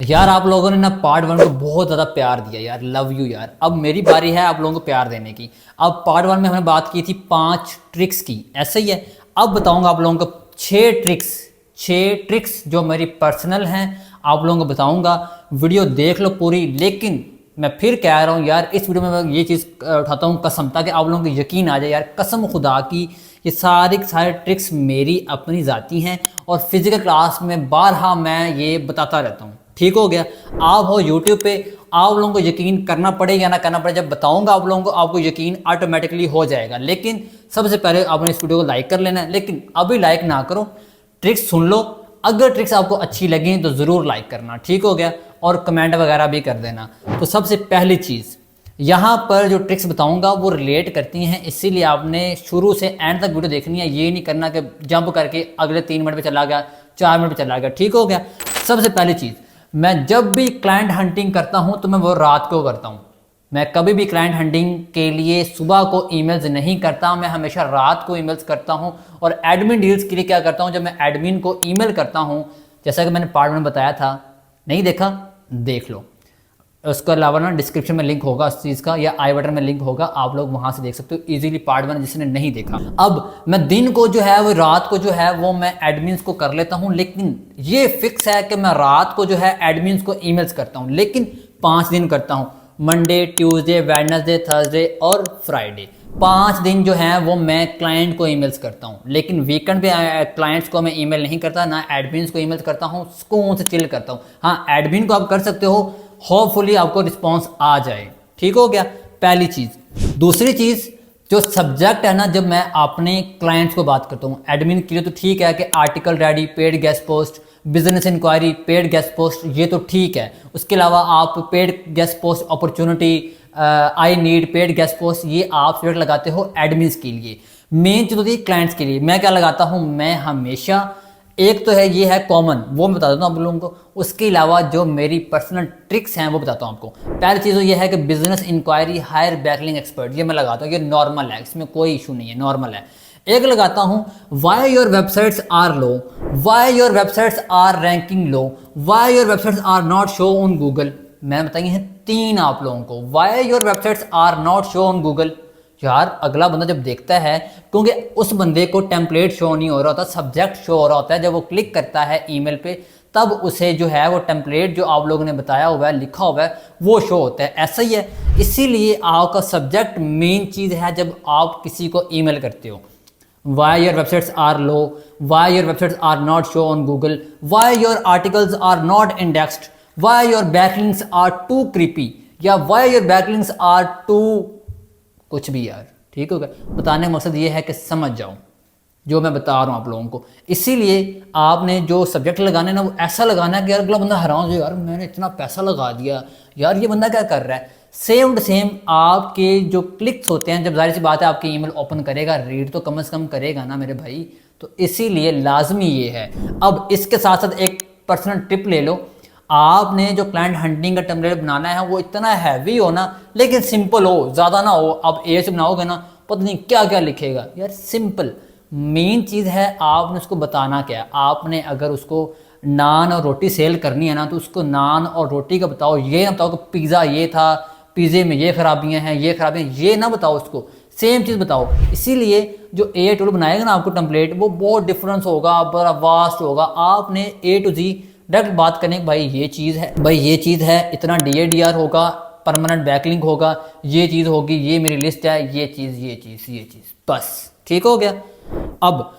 यार आप लोगों ने ना पार्ट 1 को बहुत ज़्यादा प्यार दिया यार, लव यू यार। अब मेरी बारी है आप लोगों को प्यार देने की। अब पार्ट 1 में हमने बात की थी 5 ट्रिक्स की, ऐसा ही है। अब बताऊंगा आप लोगों को 6 ट्रिक्स जो मेरी पर्सनल हैं, आप लोगों को बताऊंगा। वीडियो देख लो पूरी। लेकिन मैं फिर कह रहा हूँ यार, इस वीडियो में मैं ये चीज़ उठाता हूँ कसम, ताकि आप लोगों को यकीन आ जाए यार, कसम खुदा की ये सारे ट्रिक्स मेरी अपनी ज़ाती हैं और फिजिकल क्लास में बारहा मैं ये बताता रहता हूँ। ठीक हो गया। आप हो यूट्यूब पे, आप लोगों को यकीन करना पड़ेगा या ना करना पड़ेगा, जब बताऊंगा आप लोगों को आपको यकीन ऑटोमेटिकली हो जाएगा। लेकिन सबसे पहले आपने इस वीडियो को लाइक कर लेना है, लेकिन अभी लाइक ना करो, ट्रिक्स सुन लो। अगर ट्रिक्स आपको अच्छी लगी तो ज़रूर लाइक करना, ठीक हो गया, और कमेंट वगैरह भी कर देना। तो सबसे पहली चीज़ यहाँ पर जो ट्रिक्स बताऊंगा वो रिलेट करती हैं, इसीलिए आपने शुरू से एंड तक वीडियो देखनी है। ये नहीं करना कि जंप करके अगले 3 मिनट पे चला गया, 4 मिनट पे चला गया, ठीक हो गया। सबसे पहली चीज़, मैं जब भी क्लाइंट हंटिंग करता हूं तो मैं वो रात को करता हूं। मैं कभी भी क्लाइंट हंटिंग के लिए सुबह को ईमेल्स नहीं करता, मैं हमेशा रात को ईमेल्स करता हूं। और एडमिन डील्स के लिए क्या करता हूं, जब मैं एडमिन को ईमेल करता हूं, जैसा कि मैंने पार्ट में बताया था, नहीं देखा देख लो। उसके अलावा ना डिस्क्रिप्शन में लिंक होगा उस चीज़ का, या आई बटन में लिंक होगा, आप लोग वहां से देख सकते हो इजीली पार्ट 1 जिसने नहीं देखा। अब मैं दिन को जो है वो रात को जो है वो मैं एडमिन्स को कर लेता हूं, लेकिन ये फिक्स है कि मैं रात को जो है एडमिन्स को ईमेल्स करता हूं। लेकिन 5 दिन करता हूं, मंडे, ट्यूसडे, वेडनेसडे, थर्सडे और फ्राइडे। 5 दिन जो है वो मैं क्लाइंट को ईमेल्स करता हूँ। लेकिन वीकेंड पे क्लाइंट्स को मैं ईमेल नहीं करता, ना एडमिन्स को ईमेल्स करता हूँ, सुकून से चिल करता हूँ। हाँ, एडमिन को आप कर सकते हो, होपफुली आपको रिस्पॉन्स आ जाए, ठीक हो गया, पहली चीज़। दूसरी चीज़, जो सब्जेक्ट है ना, जब मैं अपने क्लाइंट्स को बात करता हूँ, एडमिन के लिए तो ठीक है कि article ready, paid guest post, business inquiry, paid guest post, ये तो ठीक है। उसके अलावा आप paid guest post opportunity, I need paid guest post, ये आप सब्जेक्ट लगाते हो एडमिन्स के लिए। मेन चीज़ होती है क्लाइंट्स के लिए। मैं क्या लगाता हूँ, मैं हमेशा, एक तो है ये है कॉमन, वो मैं बता देता हूँ आप लोगों को। उसके अलावा जो मेरी पर्सनल ट्रिक्स हैं वो बताता हूँ आपको। पहली चीज़ तो ये है कि business inquiry, hire backlink expert, ये मैं लगाता हूँ, ये नॉर्मल है, इसमें कोई इशू नहीं है, नॉर्मल है। एक लगाता हूँ why your websites are low, why your websites are ranking low, why your websites are not show on Google. मैंने बताई हैं 3 आप लोगों को। Why your websites are not show on Google. यार अगला बंदा जब देखता है, क्योंकि उस बंदे को टेम्पलेट शो नहीं हो रहा होता, सब्जेक्ट शो हो रहा होता है, जब वो क्लिक करता है ईमेल पे, तब उसे जो है वो टेम्पलेट जो आप लोगों ने बताया हुआ है, लिखा हुआ है, वो शो होता है। ऐसा ही है, इसीलिए आपका सब्जेक्ट मेन चीज़ है जब आप किसी को ईमेल करते हो। Why your websites are low, why your websites are not show on Google, why your articles are not indexed, why your backlinks are too creepy, या why your backlinks are too कुछ भी यार, ठीक होगा। बताने का मकसद ये है कि समझ जाओ जो मैं बता रहा हूँ आप लोगों को। इसीलिए आपने जो सब्जेक्ट लगाना है ना, वो ऐसा लगाना है कि यार अगला बंदा हैरान हो, यार मैंने इतना पैसा लगा दिया, यार ये बंदा क्या कर रहा है। सेम टू सेम आपके जो क्लिक्स होते हैं, जब जाहिर सी बात है आपकी ईमेल ओपन करेगा, रीड तो कम से कम करेगा ना मेरे भाई, तो इसीलिए लाजमी ये है। अब इसके साथ साथ एक पर्सनल टिप ले लो। आपने जो क्लाइंट हंटिंग का टेम्पलेट बनाना है वो इतना हैवी हो ना, लेकिन सिंपल हो, ज़्यादा ना हो। अब ए से बनाओगे ना, पता नहीं क्या क्या लिखेगा यार। सिंपल मेन चीज़ है, आपने उसको बताना क्या है। आपने अगर उसको नान और रोटी सेल करनी है ना, तो उसको नान और रोटी का बताओ। ये ना बताओ कि पिज़्ज़ा ये था, पिज़्ज़े में ये खराबियाँ हैं, ये खराबियाँ, ये ना बताओ उसको, सेम चीज़ बताओ। इसीलिए जो ए टूल बनाएगा ना आपको टेम्पलेट, वो बहुत डिफरेंस होगा, बड़ा वास्ट होगा। आपने ए टू जी डायरेक्ट बात करने की, भाई ये चीज़ है, भाई ये चीज़ है, इतना DADR होगा, परमानेंट बैकलिंक होगा, ये चीज़ होगी, ये मेरी लिस्ट है, ये चीज़, ये चीज़, ये चीज़, बस ठीक हो गया। अब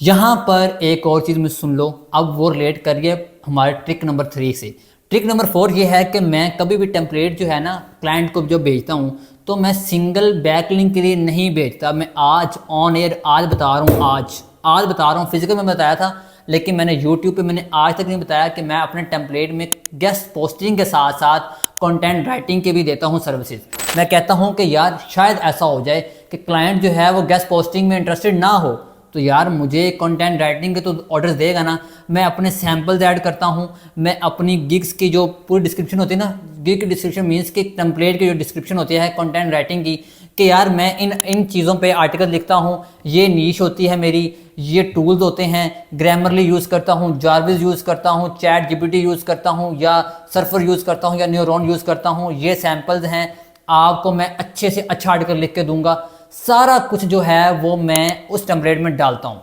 यहाँ पर एक और चीज़ मुझे सुन लो, अब वो रिलेट करिए हमारे ट्रिक नंबर 3 से। ट्रिक नंबर 4 ये है कि मैं कभी भी टेम्पलेट जो है ना क्लाइंट को जो भेजता हूँ, तो मैं सिंगल बैकलिंक के लिए नहीं भेजता। मैं आज ऑन एयर आज बता रहा हूँ, आज बता रहा हूँ, फिजिकल में बताया था, लेकिन मैंने YouTube पे मैंने आज तक नहीं बताया कि मैं अपने टेम्पलेट में गेस्ट पोस्टिंग के साथ साथ कंटेंट राइटिंग के भी देता हूँ सर्विसेज। मैं कहता हूँ कि यार शायद ऐसा हो जाए कि क्लाइंट जो है वो गेस्ट पोस्टिंग में इंटरेस्टेड ना हो, तो यार मुझे कंटेंट राइटिंग के तो ऑर्डर्स देगा ना। मैं अपने सैम्पल्स ऐड करता हूँ, मैं अपनी गिग्स की जो पूरी डिस्क्रिप्शन होती है ना, गिग की डिस्क्रिप्शन मीन्स कि टेम्पलेट की जो डिस्क्रिप्शन होती है कंटेंट राइटिंग की, कि यार मैं इन चीज़ों पे आर्टिकल लिखता हूँ, ये नीश होती है मेरी, ये टूल्स होते हैं। ग्रामरली यूज़ करता हूँ, जार्विस यूज़ करता हूँ, चैट जीपीटी यूज़ करता हूँ, या सर्फर यूज़ करता हूँ, या न्यूरॉन यूज़ करता हूँ। ये सैम्पल्स हैं, आपको मैं अच्छे से अच्छा आर्टिकल लिख के दूंगा। सारा कुछ जो है वो मैं उस टेम्पलेट में डालता हूँ।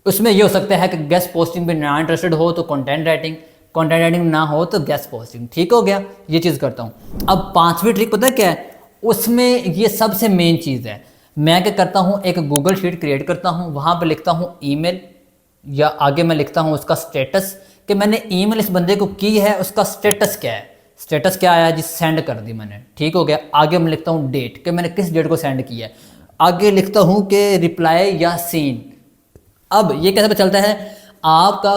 उसमें ये हो सकता है कि गेस्ट पोस्टिंग पे ना इंटरेस्टेड हो तो कंटेंट राइटिंग ना हो तो गेस्ट पोस्टिंग। ठीक हो गया, ये चीज़ करता हूँ। अब पांचवी ट्रिक पता है क्या है, उसमें ये सबसे मेन चीज़ है। मैं क्या करता हूँ, एक गूगल शीट क्रिएट करता हूँ, वहाँ पे लिखता हूँ ईमेल, या आगे मैं लिखता हूँ उसका स्टेटस कि मैंने ईमेल इस बंदे को की है, उसका स्टेटस क्या है, स्टेटस क्या आया जी, सेंड कर दी मैंने। ठीक हो गया। आगे मैं लिखता हूँ डेट कि मैंने किस डेट को सेंड किया है। आगे लिखता हूँ कि रिप्लाई या सीन। अब ये कैसे पता चलता है, आपका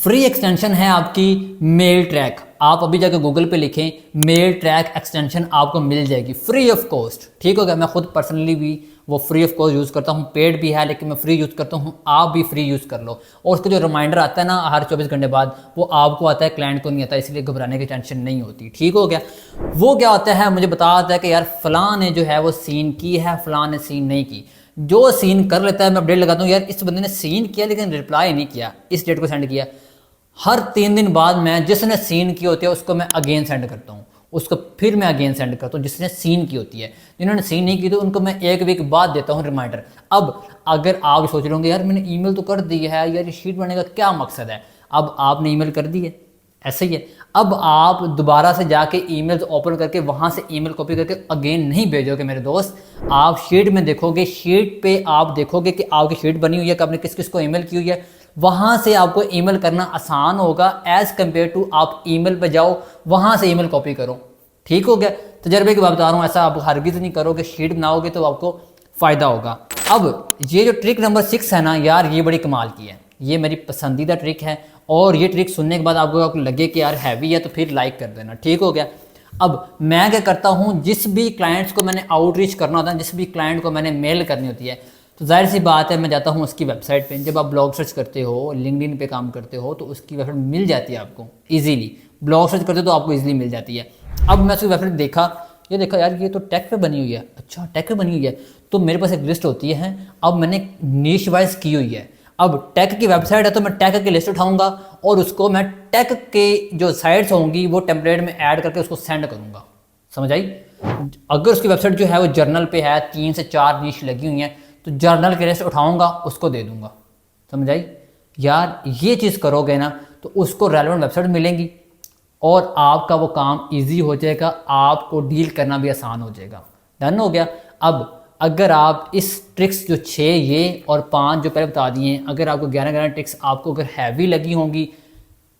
फ्री एक्सटेंशन है आपकी मेल ट्रैक। आप अभी जाकर गूगल पे लिखें मेल ट्रैक एक्सटेंशन, आपको मिल जाएगी फ्री ऑफ कॉस्ट। ठीक हो गया। मैं खुद पर्सनली भी वो फ्री ऑफ कॉस्ट यूज़ करता हूँ, पेड भी है लेकिन मैं फ्री यूज़ करता हूँ। आप भी फ्री यूज़ कर लो। और उसका जो रिमाइंडर आता है ना हर 24 घंटे बाद, वो आपको आता है, क्लाइंट को नहीं आता, इसलिए घबराने की टेंशन नहीं होती। ठीक हो गया। वो क्या होता है, मुझे बताता है कि यार फलां ने जो है वो सीन की है, फलां ने सीन नहीं की। जो सीन कर लेता है मैं अपडेट लगाता हूँ, यार इस बंदे ने सीन किया लेकिन रिप्लाई नहीं किया, इस डेट को सेंड किया। हर 3 दिन बाद मैं जिसने सीन की होती है उसको मैं अगेन सेंड करता हूँ, उसको फिर मैं अगेन सेंड करता हूँ जिसने सीन की होती है। जिन्होंने सीन नहीं की तो उनको मैं 1 वीक बाद देता हूँ रिमाइंडर। अब अगर आप सोच रहे होंगे यार मैंने ईमेल तो कर दी है, यार ये शीट बनने का क्या मकसद है, अब आपने ईमेल कर दी है, ऐसे ही है। अब आप दोबारा से जाके ईमेल्स ओपन करके वहाँ से ईमेल कॉपी करके अगेन नहीं भेजोगे मेरे दोस्त। आप शीट में देखोगे, शीट पे आप देखोगे कि आपकी शीट बनी हुई है कि आपने किस किस को ईमेल की हुई है, वहाँ से आपको ईमेल करना आसान होगा एज़ कम्पेयर टू आप ईमेल पे जाओ वहाँ से ईमेल कॉपी करो। ठीक हो गया। तजर्बे की बात बता रहा हूँ, ऐसा आप हरगिज़ नहीं करोगे, शीट बनाओगे तो आपको फ़ायदा होगा। अब ये जो ट्रिक नंबर 6 है ना यार, ये बड़ी कमाल की है, ये मेरी पसंदीदा ट्रिक है। और ये ट्रिक सुनने के बाद आपको लगे कि यार हैवी है तो फिर लाइक कर देना। ठीक हो गया। अब मैं क्या करता हूँ, जिस भी क्लाइंट्स को मैंने आउटरीच करना होता है, जिस भी क्लाइंट को मैंने मेल करनी होती है, तो जाहिर सी बात है मैं जाता हूँ उसकी वेबसाइट पे। जब आप ब्लॉग सर्च करते हो, लिंक्डइन पे काम करते हो, तो उसकी वेबसाइट मिल जाती है आपको ईजीली। ब्लॉग सर्च करते हो तो आपको ईजिली मिल जाती है। अब मैं उसकी वेबसाइट देखा, ये देखा यार ये तो टैग पे बनी हुई है, अच्छा टैग पे बनी हुई है, तो मेरे पास एक लिस्ट होती है। अब मैंने नीश वाइज की हुई है। अब टैग की वेबसाइट है तो मैं टैग की लिस्ट उठाऊंगा और उसको मैं टैग के जो साइट्स होंगी वो टेम्पलेट में ऐड करके उसको सेंड करूंगा। समझ आई। अगर उसकी वेबसाइट जो है वो जर्नल पे है, 3 से 4 नीश लगी हुई हैं, तो जर्नल की लिस्ट उठाऊंगा उसको दे दूंगा। समझ आई। यार ये चीज़ करोगे ना तो उसको रेलेवेंट वेबसाइट मिलेंगी और आपका वो काम ईजी हो जाएगा, आपको डील करना भी आसान हो जाएगा। डन हो गया। अब अगर आप इस ट्रिक्स जो 6 ये और 5 जो पहले बता दिए हैं, अगर आपको 11 ट्रिक्स आपको अगर हैवी लगी होंगी,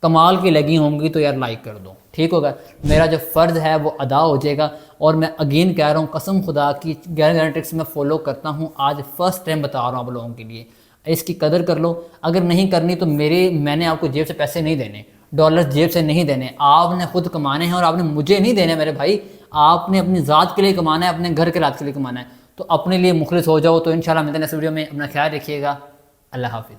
कमाल की लगी होंगी, तो यार लाइक कर दो। ठीक होगा। मेरा जो फ़र्ज़ है वो अदा हो जाएगा। और मैं अगेन कह रहा हूँ, कसम खुदा की 11 ट्रिक्स मैं फॉलो करता हूँ, आज फर्स्ट टाइम बता रहा हूँ आप लोगों के लिए। इसकी कदर कर लो। अगर नहीं करनी तो मैंने आपको जेब से पैसे नहीं देने, डॉलर्स जेब से नहीं देने, आपने खुद कमाने हैं और आपने मुझे नहीं देने मेरे भाई। आपने अपनी ज़ात के लिए कमाना है, अपने घर के रात के लिए कमाना है। तो अपने लिए मुखलिस हो जाओ। तो इंशाल्लाह मिलते हैं नेक्स्ट वीडियो में। अपना ख्याल रखिएगा। अल्लाह हाफिज़।